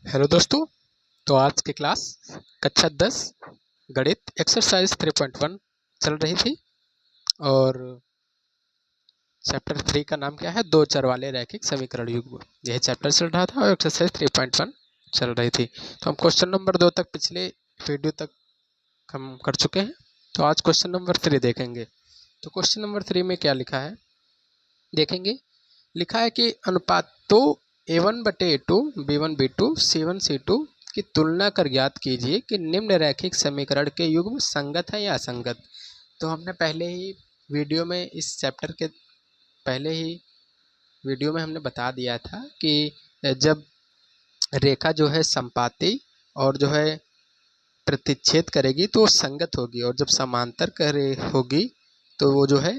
Hello दोस्तों। तो आज की क्लास कक्षा 10 गणित एक्सरसाइज 3.1 चल रही थी और चैप्टर 3 का नाम क्या है, दो चर वाले रैखिक समीकरण युग्म। यह चैप्टर चल रहा था और एक्सरसाइज 3.1 चल रही थी। तो हम क्वेश्चन नंबर 2 तक पिछले वीडियो तक हम कर चुके हैं। तो आज क्वेश्चन नंबर 3 देखेंगे। तो क्वेश्चन नंबर 3 में क्या लिखा है देखेंगे। लिखा है कि अनुपातों A1/A2 B1/B2 C1/C2 की तुलना कर ज्ञात कीजिए कि निम्न रैखिक समीकरण के युग्म संगत है या असंगत। तो हमने पहले ही वीडियो में इस चैप्टर के पहले ही वीडियो में हमने बता दिया था कि जब रेखा जो है संपाती और जो है प्रतिच्छेद करेगी तो वो संगत होगी, और जब समांतर करे होगी तो वो जो है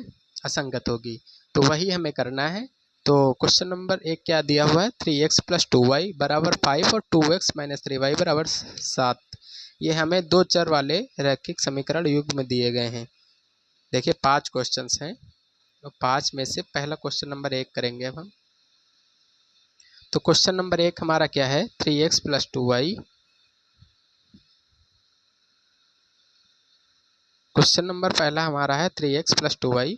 असंगत होगी। तो वही हमें करना है। तो क्वेश्चन नंबर 1 क्या दिया हुआ है, 3x + 2y = 5 और 2x - 3y = 7। ये हमें दो चर वाले रैखिक समीकरण युग्म में दिए गए हैं। देखिए 5 क्वेश्चंस हैं, तो 5 में से पहला क्वेश्चन नंबर 1 करेंगे अब हम। तो क्वेश्चन नंबर 1 हमारा क्या है, 3x + 2y। क्वेश्चन नंबर पहला हमारा है 3x + 2y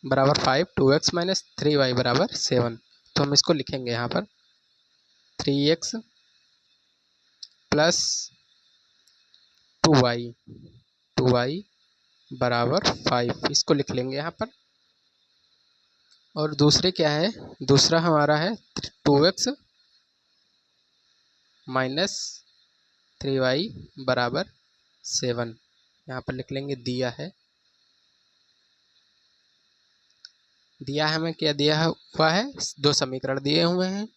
= 5, 2x - 3y = 7। तो हम इसको लिखेंगे यहाँ पर 3x + 2y = 5, इसको लिख लेंगे यहाँ पर। और दूसरे क्या है, दूसरा हमारा है 2x - 3y = 7, यहाँ पर लिख लेंगे। दिया हमें क्या दिया हुआ है, दो समीकरण दिए हुए हैं,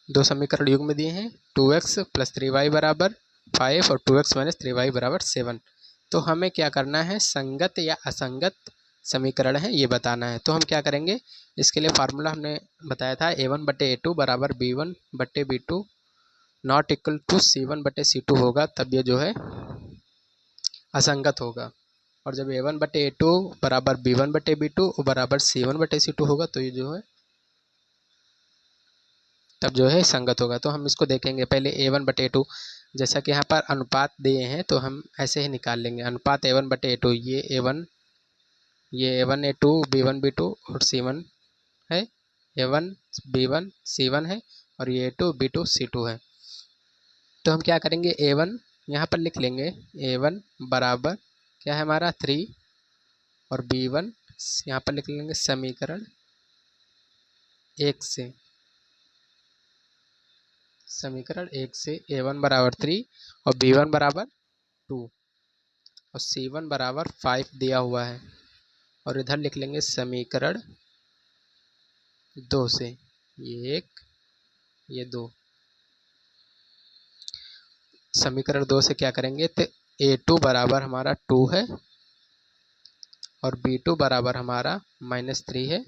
दो समीकरण युग्म दिए हैं। 2x + 3y = 5 और 2x - 3y = 7। तो हमें क्या करना है, संगत या असंगत समीकरण है ये बताना है। तो हम क्या करेंगे, इसके लिए फार्मूला हमने बताया था A1/A2 = B1/B2 not equal to C1/C2 होगा, तब ये जो है असंगत होगा। और जब A1/A2 = B1/B2 = C1/C2 होगा तो ये जो है तब जो है संगत होगा। तो हम इसको देखेंगे पहले A1/A2, जैसा कि यहाँ पर अनुपात दिए हैं तो हम ऐसे ही निकाल लेंगे। अनुपात A1/A2, ये A1A2 B1B2 और C1 है, A1 B1 C1 है, और ये A2 B2 C2 है। तो हम क्या करेंगे, A1 यहाँ पर लिख लेंगे। A1 बराबर क्या है हमारा 3, और B1 यहाँ पर लिख लेंगे समीकरण 1 से। समीकरण 1 से A1 = 3 और B1 = 2 और C1 = 5 दिया हुआ है। और इधर लिख लेंगे समीकरण 2 से, ये 1 ये 2। समीकरण 2 से क्या करेंगे, तो A2 बराबर हमारा 2 है और B2 बराबर हमारा -3 है,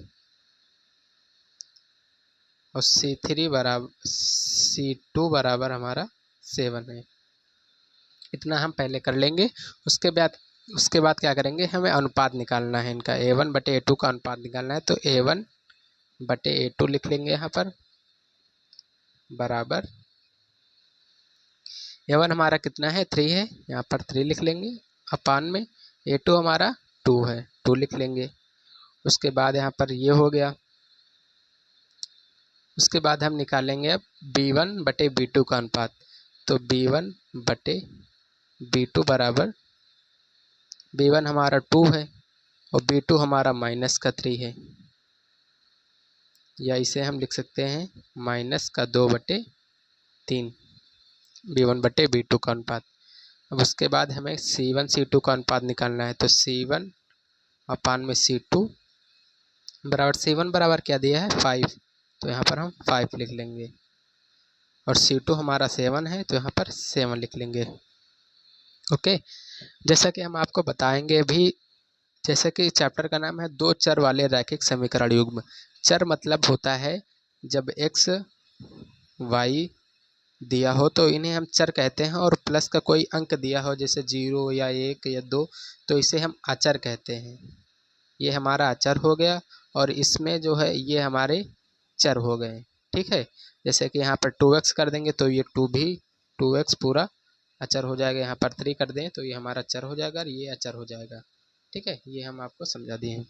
और C2 बराबर हमारा 7 है। इतना हम पहले कर लेंगे। उसके बाद क्या करेंगे, हमें अनुपात निकालना है इनका। A1/A2 का अनुपात निकालना है। तो A1/A2 लिख लेंगे यहाँ पर बराबर। A1 हमारा कितना है, 3 है, यहाँ पर 3 लिख लेंगे अपान में। A2 हमारा 2 है, 2 लिख लेंगे। उसके बाद यहाँ पर ये हो गया। उसके बाद हम निकालेंगे अब B1/B2 का अनुपात। तो B1/B2 बराबर, B1 हमारा 2 है और B2 हमारा -3 है, या इसे हम लिख सकते हैं -2/3 B1/B2 का अनुपात। अब उसके बाद हमें C1/C2 का अनुपात निकालना है। तो C1 अपान में C2 बराबर, C1 बराबर क्या दिया है 5, तो यहाँ पर हम 5 लिख लेंगे। और C2 हमारा 7 है, तो यहाँ पर 7 लिख लेंगे। ओके, जैसा कि हम आपको बताएंगे भी, जैसे कि चैप्टर का नाम है दो चर वाले रैखिक समीकरण युग्म। चर मतलब होता है जब x y दिया हो तो इन्हें हम चर कहते हैं, और प्लस का कोई अंक दिया हो जैसे 0 या 1 या 2 तो इसे हम अचर कहते हैं। ये हमारा अचर हो गया और इसमें जो है ये हमारे चर हो गए। ठीक है। जैसे कि यहाँ पर 2x कर देंगे तो ये 2x पूरा अचर हो जाएगा। यहाँ पर 3 कर दें तो ये हमारा चर हो जाएगा और ये अचर हो जाएगा। ठीक है, ये हम आपको समझा दिए हैं।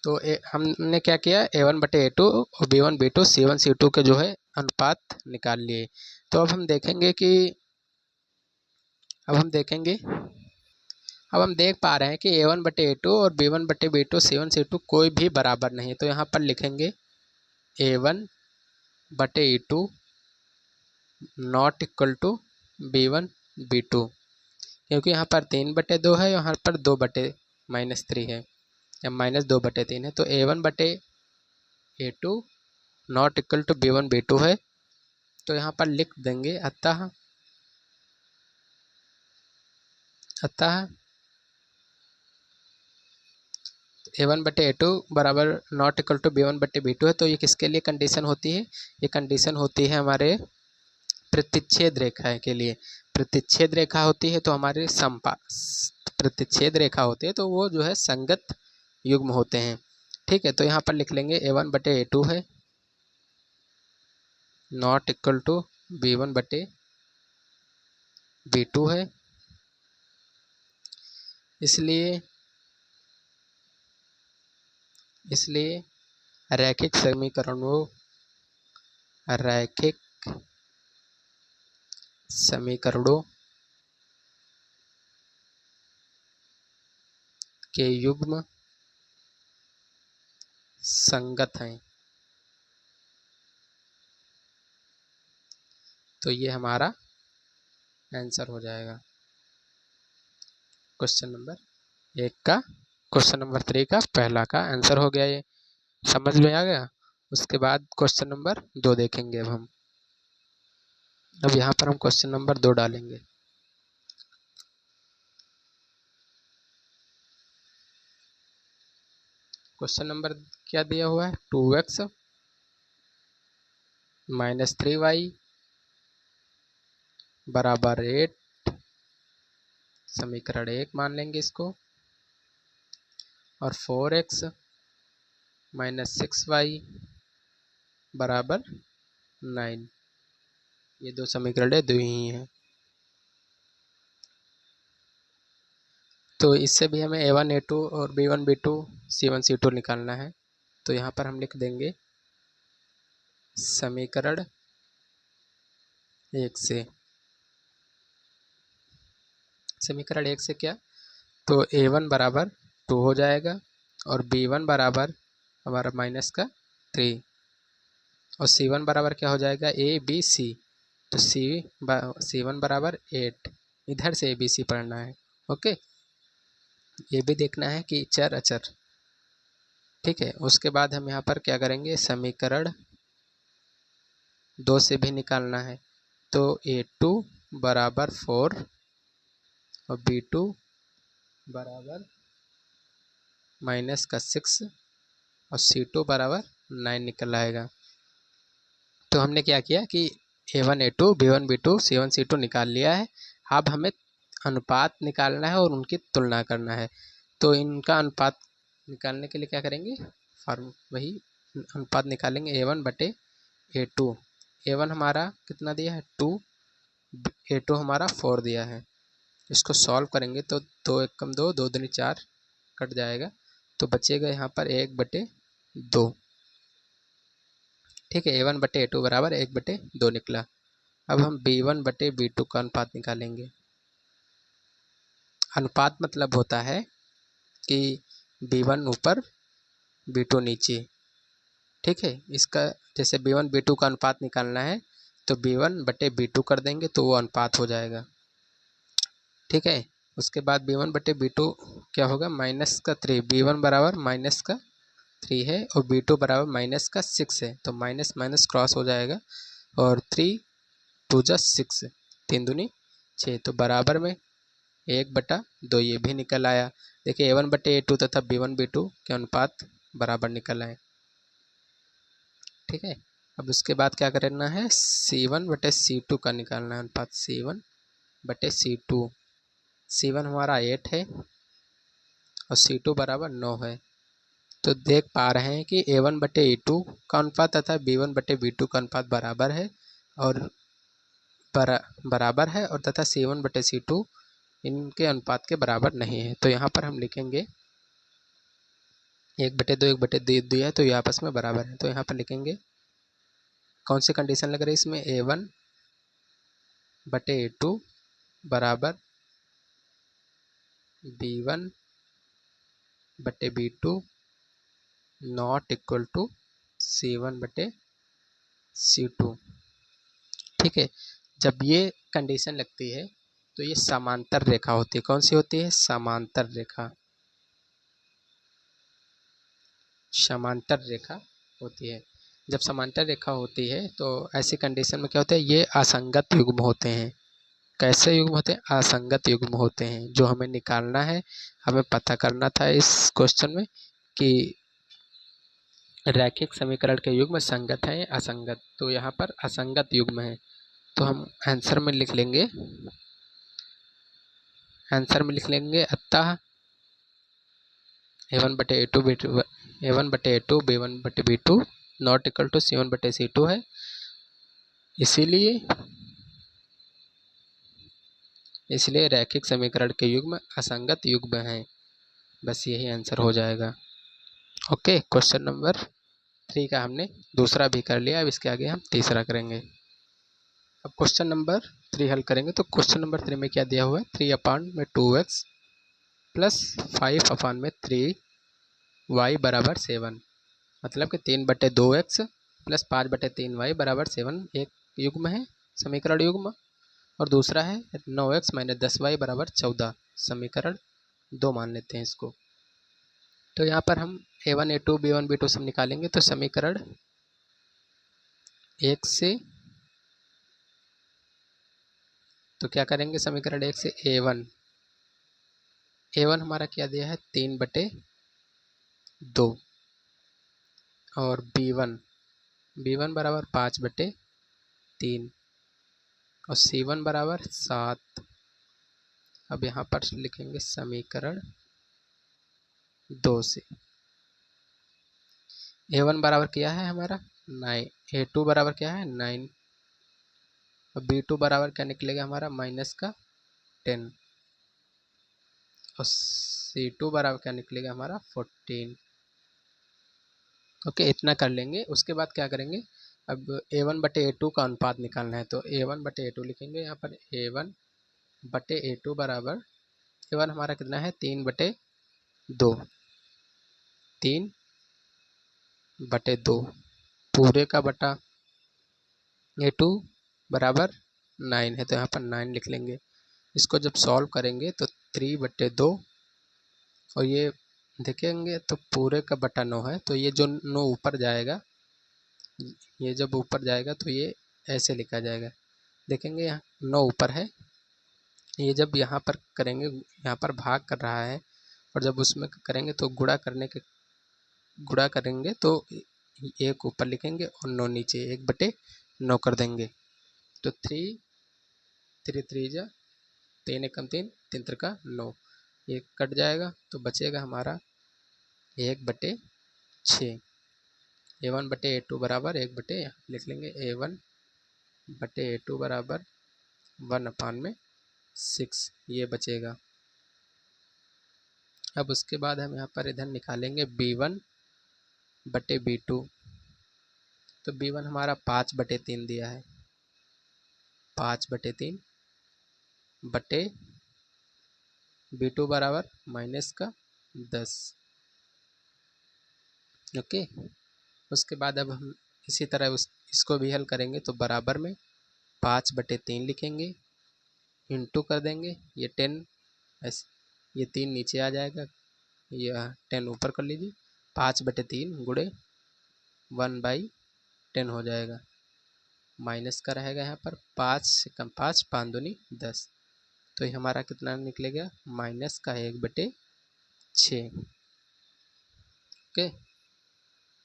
तो हमने क्या किया, a1/a2 और b1b2 c1 c2 के जो है अनुपात निकाल लिए। तो अब हम देखेंगे अब हम देख पा रहे हैं कि a1/a2 और b1/b2 c1 c2 कोई भी बराबर नहीं है। तो यहाँ पर लिखेंगे a1/a2 not equal to b1/b2, क्योंकि यहाँ पर 3/2 है, यहाँ पर 2/-3 है या -2/3 है। तो a1/a2 not equal to b1/b2 है। तो यहाँ पर लिख देंगे अतः a1/a2 बराबर नॉट इक्वल टू b1/b2 है। तो ये किसके लिए कंडीशन होती है, ये कंडीशन होती है हमारे प्रतिच्छेद रेखा के लिए। प्रतिच्छेद रेखा होती है तो हमारे प्रतिच्छेद रेखा होती है तो वो जो है संगत युग्म होते हैं। ठीक है, तो यहाँ पर लिख लेंगे a1/a2 है नॉट इक्वल टू b1/b2 है। इसलिए रैखिक समीकरणों के युग्म संगत हैं। तो ये हमारा आंसर हो जाएगा क्वेश्चन नंबर 1 का। क्वेश्चन नंबर 3 का पहला का आंसर हो गया, ये समझ में आ गया। उसके बाद क्वेश्चन नंबर 2 देखेंगे अब हम। अब यहाँ पर हम क्वेश्चन नंबर 2 डालेंगे। क्वेश्चन नंबर क्या दिया हुआ है, 2x - 3y बराबर 8, समीकरण 1 मान लेंगे इसको, और 4x - 6y बराबर 9। ये दो समीकरण दो ही हैं। तो इससे भी हमें a1 a2 और b1 b2 c1 c2 निकालना है। तो यहाँ पर हम लिख देंगे समीकरण 1 से, समीकरण 1 से क्या, तो a1 बराबर 2 हो जाएगा और b1 बराबर हमारा -3 और c1 बराबर क्या हो जाएगा, abc। तो c1 बराबर 8। इधर से abc पढ़ना है। ओके, ये भी देखना है कि चर अचर। ठीक है, उसके बाद हम यहाँ पर क्या करेंगे, समीकरण 2 से भी निकालना है। तो a2 बराबर 4 और b2 बराबर -6 और c2 बराबर 9 निकल आएगा। तो हमने क्या किया कि a1 a2 b1 b2 c1 c2 निकाल लिया है। अब हमें अनुपात निकालना है और उनकी तुलना करना है। तो इनका अनुपात निकालने के लिए क्या करेंगे, वही अनुपात निकालेंगे a1/a2। a1 हमारा कितना दिया है, 2, a2 हमारा 4 दिया है। इसको सॉल्व करेंगे तो 2 एकम 2, 2 दूनी 4 कट जाएगा। तो बचेगा यहाँ पर 1/2। ठीक है, a1/a2 बराबर 1/2 निकला। अब हम b1/b2 का अनुपात निकालेंगे। अनुपात मतलब होता है कि b1 ऊपर b2 नीचे। ठीक है, इसका जैसे b1 b2 का अनुपात निकालना है तो b1/b2 कर देंगे तो वो अनुपात हो जाएगा। ठीक है, उसके बाद b1/b2 क्या होगा, -3। b1 बराबर -3 है और b2 बराबर -6 है। तो माइनस माइनस क्रॉस हो जाएगा और 3 2 जा 6, 3 दूनी 6। तो बराबर में 1/2 ये भी निकल आया। देखिए a1/a2 तथा b1 b2 के अनुपात बराबर निकल आए। ठीक है, अब उसके बाद क्या करना है, c1/c2 का निकालना है अनुपात। c1/c2, c1 हमारा 8 है और c2 बराबर 9 है। तो देख पा रहे हैं कि A1/A2 का अनुपात तथा B1/B2 का अनुपात बराबर है और तथा C1/C2 इनके अनुपात के बराबर नहीं है। तो यहाँ पर हम लिखेंगे 1/2 1/2 है तो ये आपस में बराबर है। तो यहाँ पर लिखेंगे कौन सी कंडीशन लग रही है इसमें, A1/A2 बराबर B1/B2 not equal to C1/C2। ठीक है, जब ये कंडीशन लगती है तो ये समांतर रेखा होती है। कौन सी होती है, समांतर रेखा, समांतर रेखा होती है। जब समांतर रेखा होती है तो ऐसी कंडीशन में क्या होता है, ये असंगत युग्म होते हैं। कैसे युग्म होते हैं, असंगत युग्म होते हैं। जो हमें निकालना है, हमें पता करना था इस क्वेश्चन में कि रैखिक समीकरण के युग्म संगत है या असंगत। तो यहाँ पर असंगत युग्म है, तो हम आंसर में लिख लेंगे, अतः A1/A2 B1/B2 not equal to C1/C2 है। इसलिए रैखिक समीकरण के युग्म असंगत युग्म हैं। बस यही आंसर हो जाएगा। ओके, क्वेश्चन नंबर 3 का हमने दूसरा भी कर लिया। अब इसके आगे हम तीसरा करेंगे। अब क्वेश्चन नंबर 3 हल करेंगे। तो क्वेश्चन नंबर 3 में क्या दिया हुआ है, 3/2x प्लस 5/3y बराबर 7। मतलब कि 3/2x प्लस 5/3y बराबर 7 एक युग्म है, समीकरण युग्म। और दूसरा है 9x माइनस 10y बराबर 14, समीकरण 2 मान लेते हैं इसको। तो यहाँ पर हम A1 A2 B1 B2 सब निकालेंगे। तो समीकरण 1 से, तो क्या करेंगे, समीकरण 1 से A1 हमारा क्या दिया है, 3/2 और B1 बराबर 5/3 और C1 बराबर 7। अब यहाँ पर लिखेंगे समीकरण 2 से A1 बराबर क्या है हमारा 9, A2 बराबर क्या है 9 और B2 बराबर क्या निकलेगा हमारा -10 और C2 बराबर क्या निकलेगा हमारा 14। ओके, इतना कर लेंगे। उसके बाद क्या करेंगे, अब A1/A2 का अनुपात निकालना है। तो A1/A2 लिखेंगे यहाँ पर A1/A2 बराबर, A1 हमारा कितना है 3/2, 3/2 पूरे का बटा A2 बराबर 9 है तो यहाँ पर 9 लिख लेंगे। इसको जब सॉल्व करेंगे तो 3/2 और ये देखेंगे तो पूरे का बटा 9 है। तो ये जो 9 ऊपर जाएगा, ये जब ऊपर जाएगा तो ये ऐसे लिखा जाएगा। देखेंगे यहाँ 9 ऊपर है, ये जब यहाँ पर करेंगे, यहाँ पर भाग कर रहा है और जब उसमें करेंगे तो गुणा करेंगे तो 1 ऊपर लिखेंगे और 9 नीचे, 1/9 कर देंगे। तो 3 3 जा 3 एकम 3 3 त्रिका 9, ये कट जाएगा तो बचेगा हमारा 1/6। A1/A2 बराबर 1/, लिख लेंगे A1/A2 बराबर 1/6, ये बचेगा। अब उसके बाद हम यहाँ पर इधर निकालेंगे B1/B2। तो B1 हमारा 5/3 दिया है, 5/3 बटे B2 बराबर -10। ओके, उसके बाद अब हम इसी तरह इसको भी हल करेंगे। तो बराबर में 5/3 लिखेंगे, इंटू कर देंगे, ये 10 ऐसे, ये 3 नीचे आ जाएगा, यह 10 ऊपर कर लीजिए, 5/3 गुणे 1/10 हो जाएगा। माइनस का रहेगा यहाँ पर 5 से कम 5, 5 दूनी 10, तो ये हमारा कितना निकलेगा -1/6। ओके,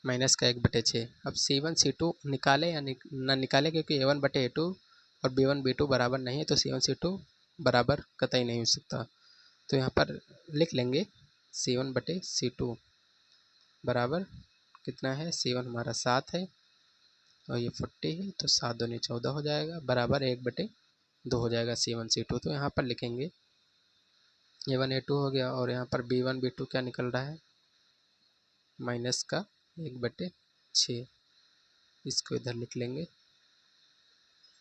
-1/6। अब C1 C2 निकाले या ना निकाले, क्योंकि A1/A2 और B1 B2 बराबर नहीं है तो C1 C2 बराबर कतई नहीं हो सकता। तो यहाँ पर लिख लेंगे C1/C2 बराबर कितना है, C1 हमारा 7 है और ये 40 है, तो 7 दूनी 14 हो जाएगा, बराबर 1/2 हो जाएगा C1 C2। तो यहाँ पर लिखेंगे A1 A2 हो गया, और यहाँ पर B1 B2 क्या निकल रहा है, माइनस का 1/6, इसको इधर लिख लेंगे।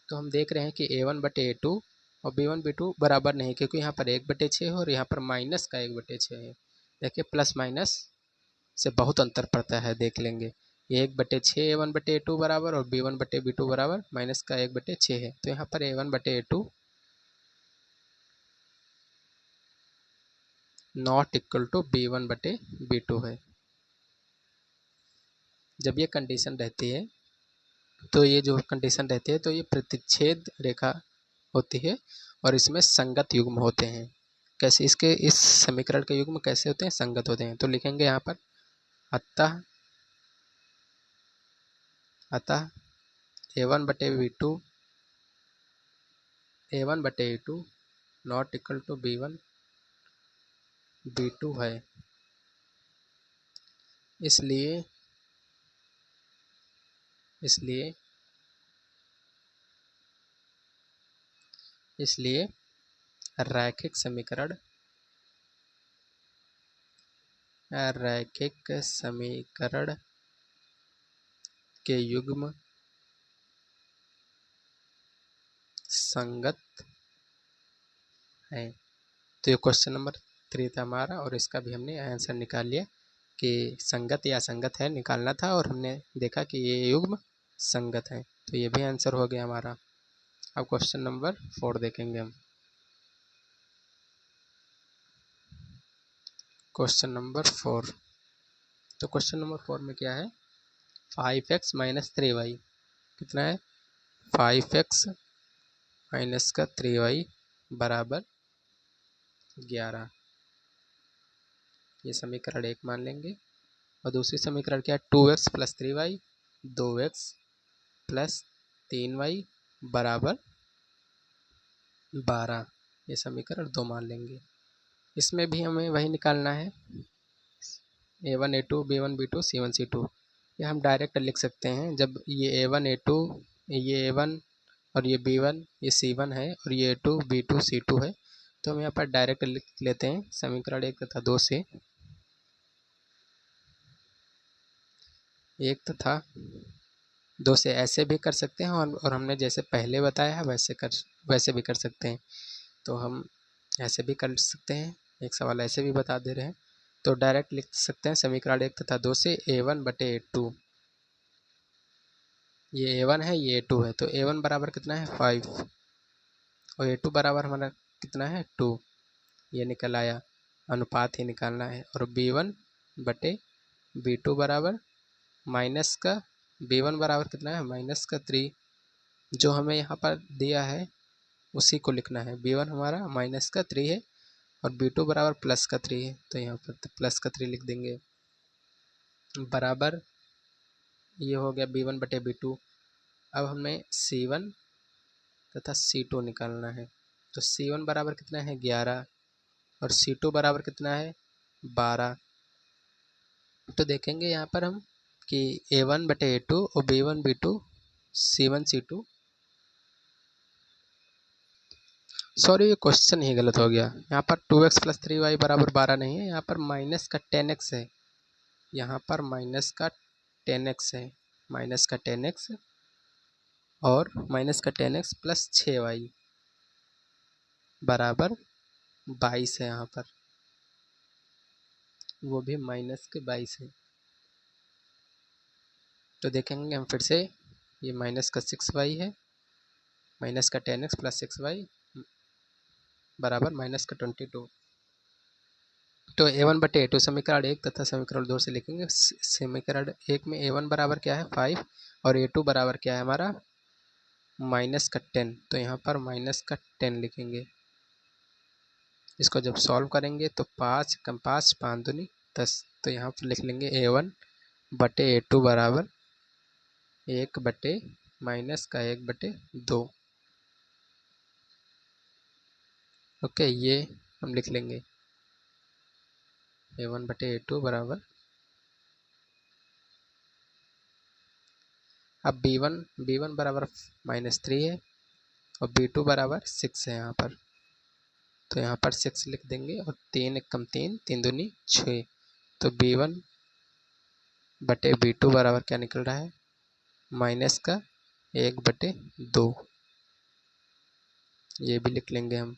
तो हम देख रहे हैं कि A1/A2 और B1 B2 बराबर नहीं, क्योंकि यहाँ पर 1/6 है और यहाँ पर माइनस का 1/6 है। देखिए प्लस माइनस से बहुत अंतर पड़ता है, देख लेंगे। 1/6 A1/A2 बराबर और B1/B2 बराबर माइनस का 1/6 है। तो यहाँ पर A1/A2 not equal to B1/B2 है। जब ये कंडीशन रहती है, तो ये जो कंडीशन रहती है, तो ये प्रतिच्छेद रेखा होती है और इसमें संगत युग्म होते हैं। कैसे, इसके इस समीकरण के युग्म कैसे होते हैं, संगत होते हैं। तो लिखेंगे यहाँ पर अतः A1/B2 A1/A2 not equal to B1/B2 है। इसलिए रैखिक समीकरण के युग्म संगत है। तो ये क्वेश्चन नंबर 3 था हमारा, और इसका भी हमने आंसर निकाल लिया कि संगत या असंगत है, निकालना था, और हमने देखा कि ये युग्म संगत है। तो ये भी आंसर हो गया हमारा। अब क्वेश्चन नंबर 4 देखेंगे हम। क्वेश्चन नंबर 4, तो क्वेश्चन नंबर 4 में क्या है, 5x माइनस 3y कितना है, 5x माइनस का 3y बराबर 11। ये समीकरण 1 मान लेंगे। और दूसरी समीकरण क्या है, 2x plus 3y 2x plus 3y बराबर 12। ये समीकरण 2 मान लेंगे। इसमें भी हमें वही निकालना है, A1 A2 B1 B2 C1 C2। ये हम डायरेक्ट लिख सकते हैं। जब ये A1 A2, ये A1 और ये B1, ये C1 है, और ये A2 B2 C2 है, तो हम यहाँ पर डायरेक्ट लिख लेते हैं समीकरण 1 तथा 2 से। 1 तथा 2 से ऐसे भी कर सकते हैं, और हमने जैसे पहले बताया है वैसे भी कर सकते हैं। तो हम ऐसे भी कर सकते हैं, एक सवाल ऐसे भी बता दे रहे हैं। तो डायरेक्ट लिख सकते हैं समीकरण 1 तथा 2 से A1/A2। ये A1 है, ये A2 है, तो A1 बराबर कितना है 5 और A2 बराबर हमारा कितना है 2। ये निकल आया, अनुपात ही निकालना है। और B1/B2 बराबर माइनस का, B1 बराबर कितना है माइनस का 3, जो हमें यहाँ पर दिया है उसी को लिखना है। B1 हमारा माइनस का 3 है और B2 बराबर प्लस का 3 है, तो यहाँ पर प्लस का 3 लिख देंगे, बराबर ये हो गया B1/B2। अब हमें C1 तथा C2 निकालना है। तो C1 बराबर कितना है 11 और C2 बराबर कितना है 12। तो देखेंगे यहाँ पर हम कि A1/A2 और B1/B2 C1 C2, सॉरी ये क्वेश्चन ही गलत हो गया। यहाँ पर 2x प्लस 3y बराबर 12 नहीं है, यहाँ पर माइनस का 10x है। यहाँ पर माइनस का 10x है, माइनस का 10x और माइनस का 10x प्लस 6y बराबर 22 है। यहाँ पर वो भी माइनस के 22 है। तो देखेंगे हम फिर से, ये माइनस का 6y है, माइनस का 10x प्लस 6y बराबर माइनस का 22। तो A1/A2 समीकरण 1 तथा समीकरण 2 से लिखेंगे। समीकरण 1 में A1 बराबर क्या है 5 और A2 बराबर क्या है हमारा माइनस का 10, तो यहाँ पर माइनस का 10 लिखेंगे। इसको जब सॉल्व करेंगे तो 5 कम 5 5 दूनी 10, तो यहाँ पर लिख लेंगे A1/A2 बराबर 1 माइनस का 1/2। ओके, ये हम लिख लेंगे A1/A2 बराबर अब बी वन बराबर -3 है और B2 बराबर 6 है यहाँ पर, तो यहाँ पर 6 लिख देंगे और 3 एकम 3, 3 दूनी 6, तो B1 बटे B2 बराबर क्या निकल रहा है, -1/2, ये भी लिख लेंगे हम।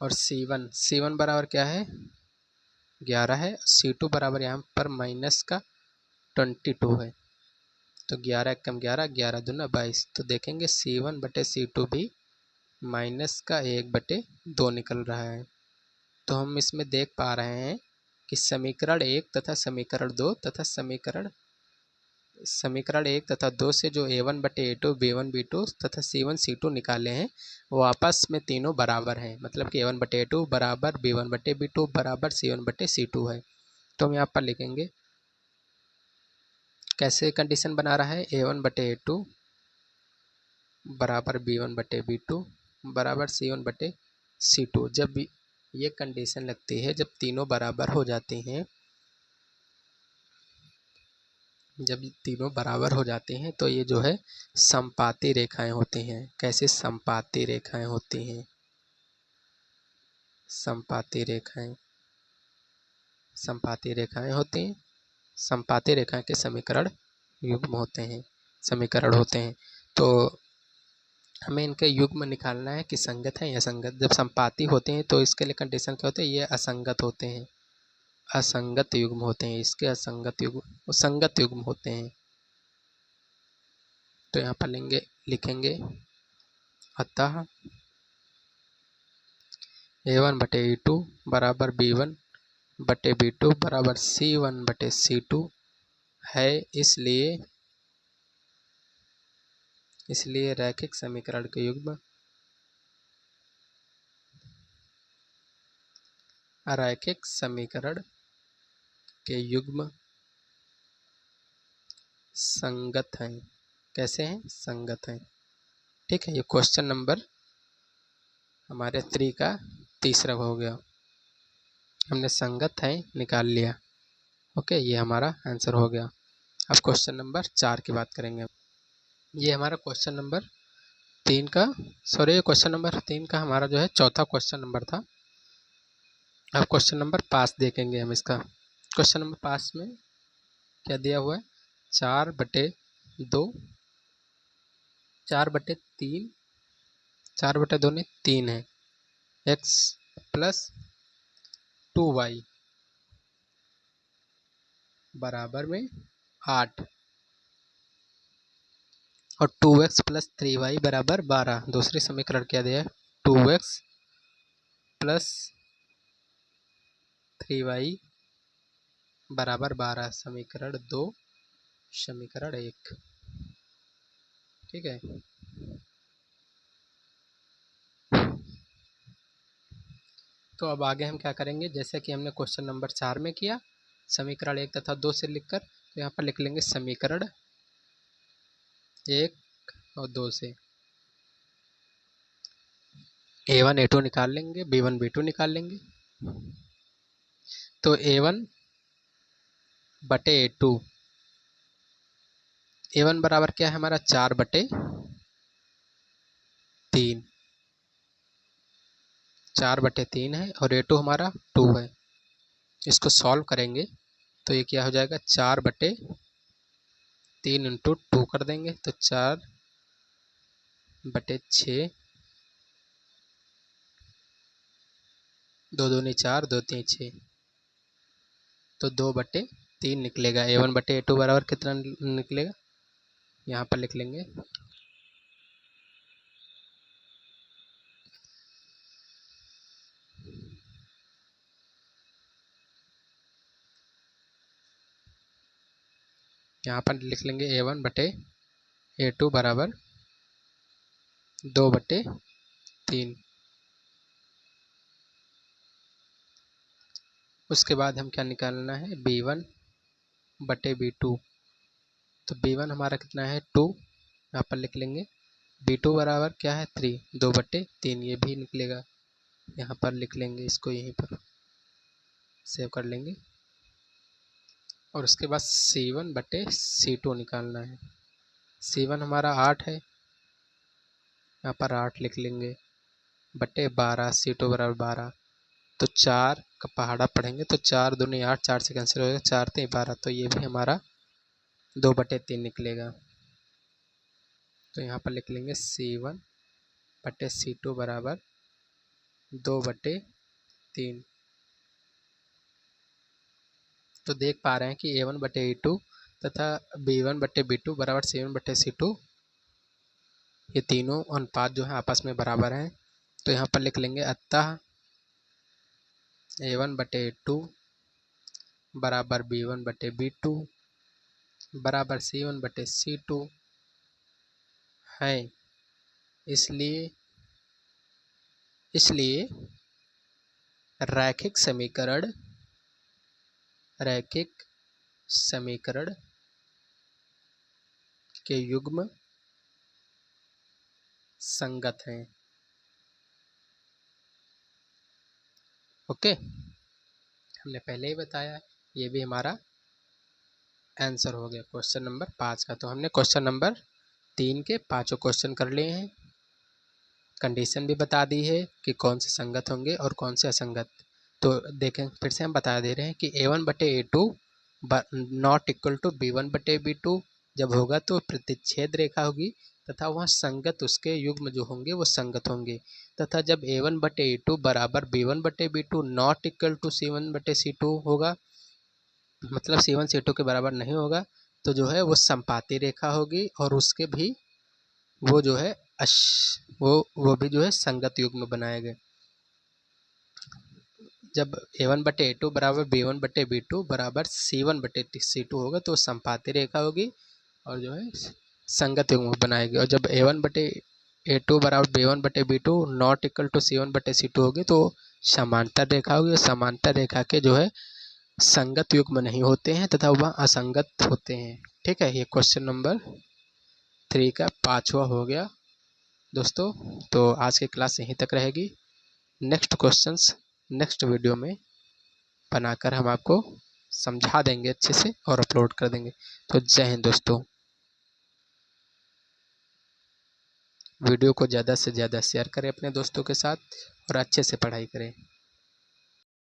और C1 बराबर क्या है, 11 है, C2 बराबर यहाँ पर -22 है, तो 11 एकम 11, 11 दूना 22, तो देखेंगे C1 बटे C2 भी -1/2 निकल रहा है। तो हम इसमें देख पा रहे हैं कि समीकरण 1 तथा समीकरण 2 तथा समीकरण 1 तथा 2 से जो A1 बटे A2, B1 B2 तथा C1 C2 निकाले हैं वो आपस में तीनों बराबर हैं, मतलब कि A1 बटे A2 बराबर B1 बटे B2 बराबर C1 बटे C2 है। तो हम यहाँ पर लिखेंगे कैसे कंडीशन बना रहा है, A1 बटे A2 बराबर B1 बटे B2 बराबर C1 बटे C2। जब ये कंडीशन लगती है, जब तीनों बराबर हो जाती हैं, तो ये जो है समपाती रेखाएं होती हैं। कैसे समपाती रेखाएं होती हैं, समपाती रेखाएं होती हैं, समपाती रेखाएं के समीकरण युग्म होते हैं, समीकरण होते हैं। तो हमें इनके युग्म निकालना है कि संगत है या असंगत। जब समपाती होते हैं तो इसके लिए कंडीशन क्या होते हैं, ये असंगत होते हैं, असंगत युग्म होते हैं, इसके असंगत युग्म संगत युग्म होते हैं। तो यहाँ पर लिखेंगे अतः A1 बटे E2 बराबर B1 बटे B2 बराबर C1 बटे C2 है, इसलिए रैखिक समीकरण के युग्म अरैखिक समीकरण के युग्म संगत हैं। कैसे हैं, संगत हैं। ठीक है, ये क्वेश्चन नंबर हमारे 3 का तीसरा हो गया, हमने संगत है निकाल लिया। ओके, ये हमारा आंसर हो गया। अब क्वेश्चन नंबर 4 की बात करेंगे। ये हमारा क्वेश्चन नंबर 3 का, क्वेश्चन नंबर 3 का हमारा जो है चौथा क्वेश्चन नंबर था। अब क्वेश्चन नंबर 5 देखेंगे हम इसका। क्वेश्चन नंबर 5 में क्या दिया हुआ है, 4/2, 4/3, 4/2 नहीं 3 है, x प्लस 2y बराबर में 8 और 2x प्लस 3y बराबर 12। दूसरी समीकरण क्या दिया है, 2x प्लस 3y बराबर 12, समीकरण 2, समीकरण 1। ठीक है, तो अब आगे हम क्या करेंगे, जैसे कि हमने क्वेश्चन नंबर 4 में किया, समीकरण 1 तथा 2 से लिखकर, तो यहाँ पर लिख लेंगे समीकरण 1 और 2 से A1 A2 निकाल लेंगे, B1 B2 निकाल लेंगे। तो A1 बटे A2, A1 बराबर क्या है हमारा 4/3, 4/3 है, और A2 हमारा 2 है। इसको सॉल्व करेंगे तो ये क्या हो जाएगा, 4/3 इंटू 2 कर देंगे, तो 4/6, 2 दूनी 4, 2 3 6, तो 2/3 निकलेगा। A1 बटे A2 बराबर कितना निकलेगा, यहाँ पर लिख लेंगे A1 बटे A2 बराबर 2/3। उसके बाद हम क्या निकालना है, B1 बटे B2, तो B1 हमारा कितना है 2, यहाँ पर लिख लेंगे। B2 बराबर क्या है 3, 2/3, ये भी निकलेगा, यहाँ पर लिख लेंगे, इसको यहीं पर सेव कर लेंगे। और उसके बाद C1/C2 निकालना है। C1 हमारा 8 है, यहाँ पर 8 लिख लेंगे, बटे 12, C2 बराबर 12। तो 4 का पहाड़ा पढ़ेंगे तो 4 दूनी 8, 4 से कैंसिल हो जाएगा, 4 3 12, तो ये भी हमारा 2/3 निकलेगा। तो यहाँ पर लिख लेंगे C1/C2 बराबर 2/3। तो देख पा रहे हैं कि A1/A2 तथा B1/B2 बराबर C1/C2, ये तीनों अनुपात जो है आपस में बराबर हैं। तो यहाँ पर लिख लेंगे अतः A1/A2 बराबर B1/B2 बराबर C1/C2 है। इसलिए रैखिक समीकरण के युग्म संगत हैं। ओके, हमने पहले ही बताया, ये भी हमारा आंसर हो गया क्वेश्चन नंबर 5 का। तो हमने क्वेश्चन नंबर 3 के 5 क्वेश्चन कर लिए हैं। कंडीशन भी बता दी है कि कौन से संगत होंगे और कौन से असंगत। तो देखें, फिर से हम बता दे रहे हैं कि A1/A2 not equal to B1/B2 जब होगा तो प्रतिच्छेद रेखा होगी तथा वहाँ संगत उसके युग्म जो होंगे वो संगत होंगे। तथा जब A1/A2 बराबर B1/B2 not equal to C1/C2 होगा, मतलब C1/C2 के बराबर नहीं होगा, तो जो है वो संपाती रेखा होगी और उसके भी वो जो है वो भी जो है संगत युग्म बनाएंगे। जब A1/A2 बराबर B1/B2 बराबर C1/C2 होगा तो संपाती रेखा होगी और जो है संगत युग्म बनाएगी। और जब A1/A2 बराबर B1/B2 not equal to C1/C2 होगी तो समांतर रेखा होगी और समांतर रेखा के जो है संगत युग्म नहीं होते हैं तथा वह असंगत होते हैं। ठीक है, ये क्वेश्चन नंबर 3 का 5वां हो गया दोस्तों। तो आज की क्लास यहीं तक रहेगी। नेक्स्ट क्वेश्चंस नेक्स्ट वीडियो में बनाकर हम आपको समझा देंगे अच्छे से और अपलोड कर देंगे। तो जय हिंद दोस्तों। वीडियो को ज़्यादा से ज़्यादा शेयर करें अपने दोस्तों के साथ और अच्छे से पढ़ाई करें।